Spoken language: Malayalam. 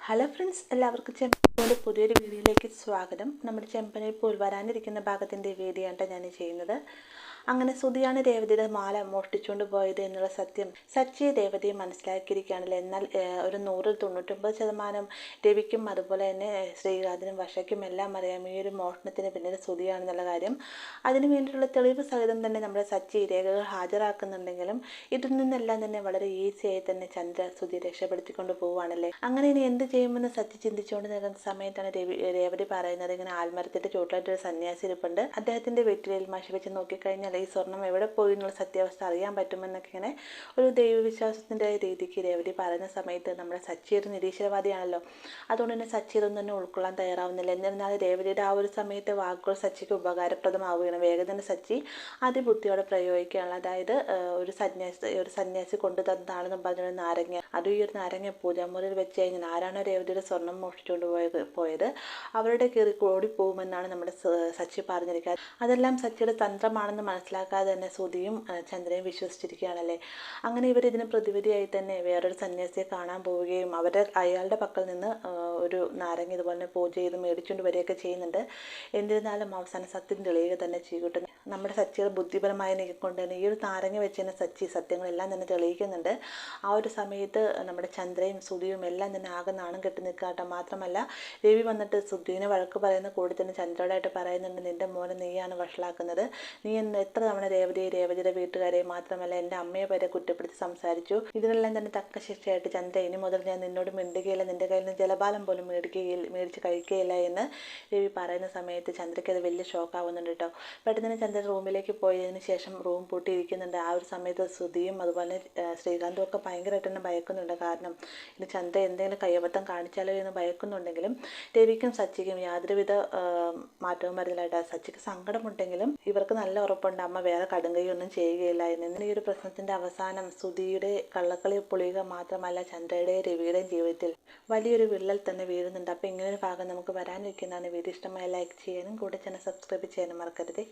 ഹലോ ഫ്രണ്ട്സ്, എല്ലാവർക്കും ചെമ്പനയുടെ പുതിയൊരു വീഡിയോയിലേക്ക് സ്വാഗതം. നമ്മുടെ ചെമ്പന ഇപ്പോൾ വരാനിരിക്കുന്ന ഭാഗത്തിൻ്റെ വീഡിയോ ആണ് ഞാൻ ചെയ്യുന്നത്. അങ്ങനെ സുധിയാണ് രേവതിയുടെ മാല മോഷ്ടിച്ചുകൊണ്ട് പോയത് എന്നുള്ള സത്യം സച്ചിയെ രേവതിയെ മനസ്സിലാക്കിയിരിക്കുകയാണല്ലോ. എന്നാൽ ഒരു 100-99% രവിക്കും അതുപോലെ തന്നെ ശ്രീകാന്തിനും വർഷയ്ക്കും എല്ലാം അറിയാം ഈ ഒരു മോഷണത്തിന് പിന്നിൽ സുധിയാണെന്നുള്ള കാര്യം. അതിനു വേണ്ടിയിട്ടുള്ള തെളിവ് സഹിതം തന്നെ നമ്മുടെ സച്ചി രേഖകൾ ഹാജരാക്കുന്നുണ്ടെങ്കിലും ഇതിൽ നിന്നെല്ലാം തന്നെ വളരെ ഈസിയായി തന്നെ ചന്ദ്ര സുധി രക്ഷപ്പെടുത്തിക്കൊണ്ട് പോവുകയാണല്ലേ. അങ്ങനെ ഇനി എന്ത് ചെയ്യുമെന്ന് സച്ചി ചിന്തിച്ചുകൊണ്ട് നിൽക്കുന്ന സമയത്താണ് രേവതി പറയുന്നത്, ഇങ്ങനെ ആൽമരത്തിന്റെ ചുവട്ടിലായിട്ടൊരു സന്യാസി ഇരിപ്പുണ്ട്, അദ്ദേഹത്തിന്റെ വെറ്റിലയിൽ മഷി വെച്ച് നോക്കിക്കഴിഞ്ഞാൽ ഈ സ്വർണം എവിടെ പോയി എന്നുള്ള സത്യാവസ്ഥ അറിയാൻ പറ്റുമെന്നൊക്കെ ഇങ്ങനെ ഒരു ദൈവവിശ്വാസത്തിന്റെ രീതിക്ക് രേവതി പറയുന്ന സമയത്ത് നമ്മുടെ സച്ചി ഒരു നിരീശ്വരവാദിയാണല്ലോ. അതുകൊണ്ട് തന്നെ സച്ചി ഇതൊന്നും തന്നെ ഉൾക്കൊള്ളാൻ തയ്യാറാവുന്നില്ല. എന്നിരുന്നാലും രേവതിയുടെ ആ ഒരു സമയത്ത് വാക്കുകൾ സച്ചിക്ക് ഉപകാരപ്രദമാവുകയാണ്. വേഗം തന്നെ സച്ചി അതിബുദ്ധിയോടെ പ്രയോഗിക്കുകയാണ്. അതായത് ഒരു സന്യാസി കൊണ്ടു തന്നതാണെന്നും പറഞ്ഞൊരു നാരങ്ങ, അതും ഈ ഒരു നാരങ്ങ പൂജാമുറിയിൽ വെച്ച് കഴിഞ്ഞാൽ ആരാണോ രേവതിയുടെ സ്വർണം മോഷ്ടിച്ചുകൊണ്ട് പോയത് അവരുടെ കയറി ഓടിപ്പോകുമെന്നാണ് നമ്മുടെ സച്ചി പറഞ്ഞിരിക്കുന്നത്. അതെല്ലാം സച്ചിയുടെ തന്ത്രമാണെന്ന് മനസ്സിലാക്കാതെ തന്നെ സുധിയും ചന്ദ്രയും വിശ്വസിച്ചിരിക്കുകയാണല്ലേ. അങ്ങനെ ഇവർ ഇതിന് പ്രതിവിധിയായി തന്നെ വേറൊരു സന്യാസിയെ കാണാൻ പോവുകയും അയാളുടെ പക്കൽ നിന്ന് ഒരു നാരങ്ങ ഇതുപോലെ പൂജ ചെയ്ത് മേടിച്ചുകൊണ്ട് വരികയൊക്കെ ചെയ്യുന്നുണ്ട്. എന്നിരുന്നാലും അവസാനം സത്യം തെളിയുക തന്നെ ചെയ്യട്ടെ. നമ്മുടെ സച്ചിയുടെ ബുദ്ധിപരമായ നീക്കൊണ്ട് തന്നെ ഈ ഒരു നാരങ്ങ വെച്ച് തന്നെ സച്ചി സത്യങ്ങളെല്ലാം തന്നെ തെളിയിക്കുന്നുണ്ട്. ആ ഒരു സമയത്ത് നമ്മുടെ ചന്ദ്രയും സുധിയും എല്ലാം തന്നെ ആകെ നാണം കെട്ടി നിൽക്കാട്ടോ. മാത്രമല്ല രവി വന്നിട്ട് സുധീനെ വഴക്ക് പറയുന്ന കൂടി തന്നെ ചന്ദ്രയോടായിട്ട് പറയുന്നുണ്ട്, നിന്റെ മോനെ നീയാണ് വഷളാക്കുന്നത്, നീ എത്ര തവണ രേവതിയുടെ വീട്ടുകാരെയും മാത്രമല്ല എൻ്റെ അമ്മയെ വരെ കുറ്റപ്പെടുത്തി സംസാരിച്ചു, ഇതിനെല്ലാം തന്നെ തക്ക ശിക്ഷയായിട്ട് ചന്ദ്ര ഇനി മുതൽ ഞാൻ നിന്നോട് മിണ്ടുകയില്ല, നിന്റെ കയ്യിൽ നിന്ന് ജലപാലം പോലും മേടിച്ച് കഴിക്കുകയില്ല എന്ന് രവി പറയുന്ന സമയത്ത് ചന്ദ്രയ്ക്ക് അത് വലിയ ഷോക്കാവുന്നുണ്ട് കേട്ടോ. പെട്ടെന്ന് തന്നെ ചന്ദ്ര റൂമിലേക്ക് പോയതിന് ശേഷം റൂം പൂട്ടിയിരിക്കുന്നുണ്ട്. ആ ഒരു സമയത്ത് സുധിയും അതുപോലെ ശ്രീകാന്തും ഒക്കെ ഭയങ്കരമായിട്ട് തന്നെ ഭയക്കുന്നുണ്ട്. കാരണം ഇനി ചന്ദ്ര എന്തെങ്കിലും കയ്യബദ്ധം കാണിച്ചാലോ എന്ന് ഭയക്കുന്നുണ്ടെങ്കിലും രവിക്കും സച്ചിക്കും യാതൊരുവിധ മാറ്റവും വരുന്നില്ലായിട്ട്. സച്ചിക്ക് സങ്കടമുണ്ടെങ്കിലും ഇവർക്ക് നല്ല ഉറപ്പുണ്ട് അമ്മ വേറെ കടുങ്കയൊന്നും ചെയ്യുകയില്ല എന്ന്. ഈ ഒരു പ്രശ്നത്തിന്റെ അവസാനം സുധിയുടെ കള്ളക്കളി പൊളിയുക മാത്രമല്ല ചന്ദ്രയുടെയും രവിയുടെയും ജീവിതത്തിൽ വലിയൊരു വിള്ളൽ തന്നെ വീഴുന്നുണ്ട്. അപ്പോൾ ഇങ്ങനൊരു ഭാഗം നമുക്ക് വരാനിരിക്കുന്നതാണ്. വീഡിയോ ഇഷ്ടമായി ലൈക്ക് ചെയ്യാനും കൂടെ ചാനൽ സബ്സ്ക്രൈബ് ചെയ്യാനും മറക്കരുത്.